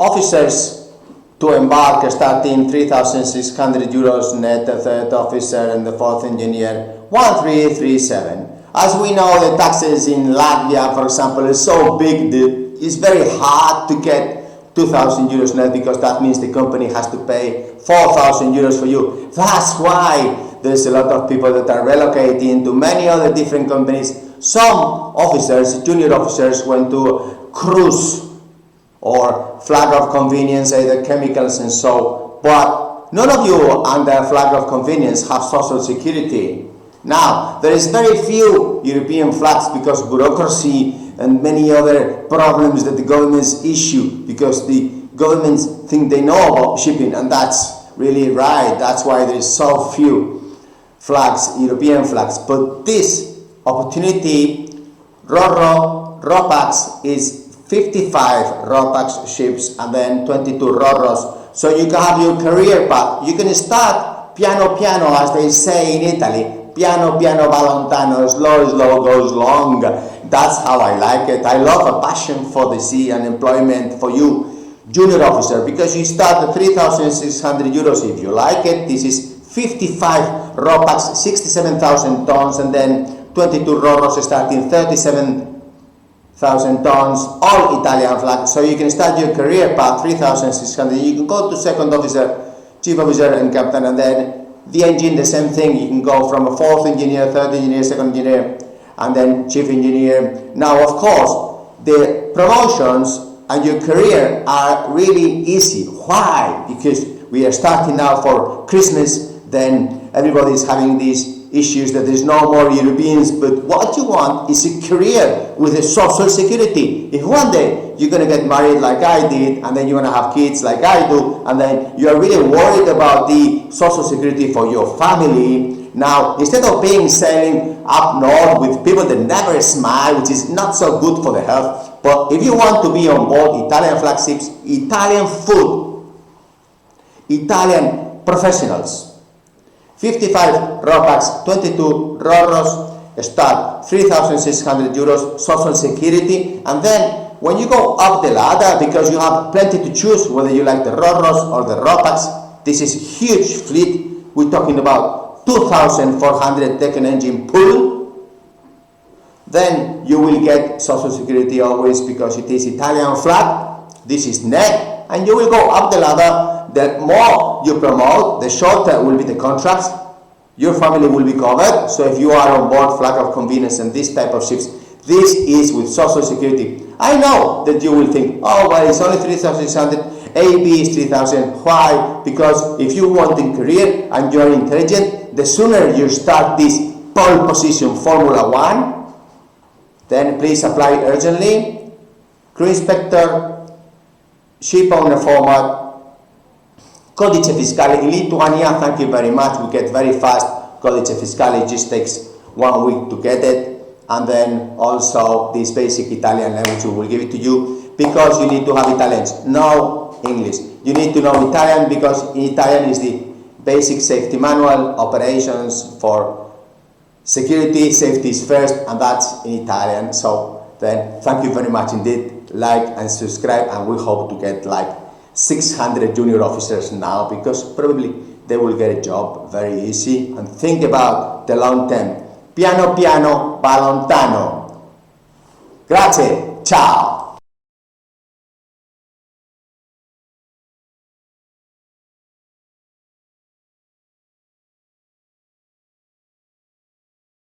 officers to Embark are starting 3,600 euros net, the third officer and the fourth engineer 1,337. As we know, the taxes in Latvia, for example, is so big that it's very hard to get 2,000 euros net, because that means the company has to pay 4,000 euros for you. That's why there's a lot of people that are relocating to many other different companies. Some officers, junior officers, went to cruise or flag of convenience, either chemicals and so, but none of you under flag of convenience have social security. Now, there is very few European flags because bureaucracy and many other problems that the governments issue, because the governments think they know about shipping, and that's really right. That's why there is so few flags, European flags. But this opportunity, RoPax is 55 RoPax ships and then 22 RoRos. So you can have your career path. You can start piano piano, as they say in Italy. Piano piano va lontano, slow goes long. That's how I like it. I love a passion for the sea and employment for you, junior officer, because you start at 3,600 euros if you like it. This is 55 RoPax, 67,000 tons, and then 22 RoRos starting 37,000 tons, all Italian flag. So you can start your career path 3,600. You can go to second officer, chief officer, and captain, and then the engine, the same thing. You can go from a fourth engineer, third engineer, second engineer, and then chief engineer. Now, of course, the promotions and your career are really easy. Why? Because we are starting now for Christmas, then everybody is having these issues that there's no more Europeans, but what you want is a career with a social security. If one day you're going to get married like I did, and then you're going to have kids like I do, and then you're really worried about the social security for your family, now instead of being sailing up north with people that never smile, which is not so good for the health, but if you want to be on board Italian flagships, Italian food, Italian professionals, 55 RoPax, 22 RoRos, start 3,600 euros social security, and then when you go up the ladder, because you have plenty to choose whether you like the RoRos or the RoPax, this is a huge fleet. We're talking about 2,400 deck and engine pool. Then you will get social security always, because it is Italian flag. This is net, and you will go up the ladder. The more you promote, the shorter will be the contracts. Your family will be covered. So if you are on board flag of convenience and this type of ships, this is with social security. I know that you will think, oh, well, it's only 3,600, AB is 3,000. Why? Because if you want a career and you are intelligent, the sooner you start this pole position Formula 1, then please apply urgently. Crew inspector, ship owner format, Codice Fiscale in Lithuania, thank you very much. We get very fast. Codice Fiscale, it just takes 1 week to get it. And then also this basic Italian language, we will give it to you, because you need to have Italians, no English. You need to know Italian, because Italian is the basic safety manual, operations for security, safety is first, and that's in Italian. So then thank you very much indeed. Like and subscribe, and we hope to get like 600 junior officers now, because probably they will get a job very easy. And think about the long term. Piano piano va lontano. Grazie, ciao.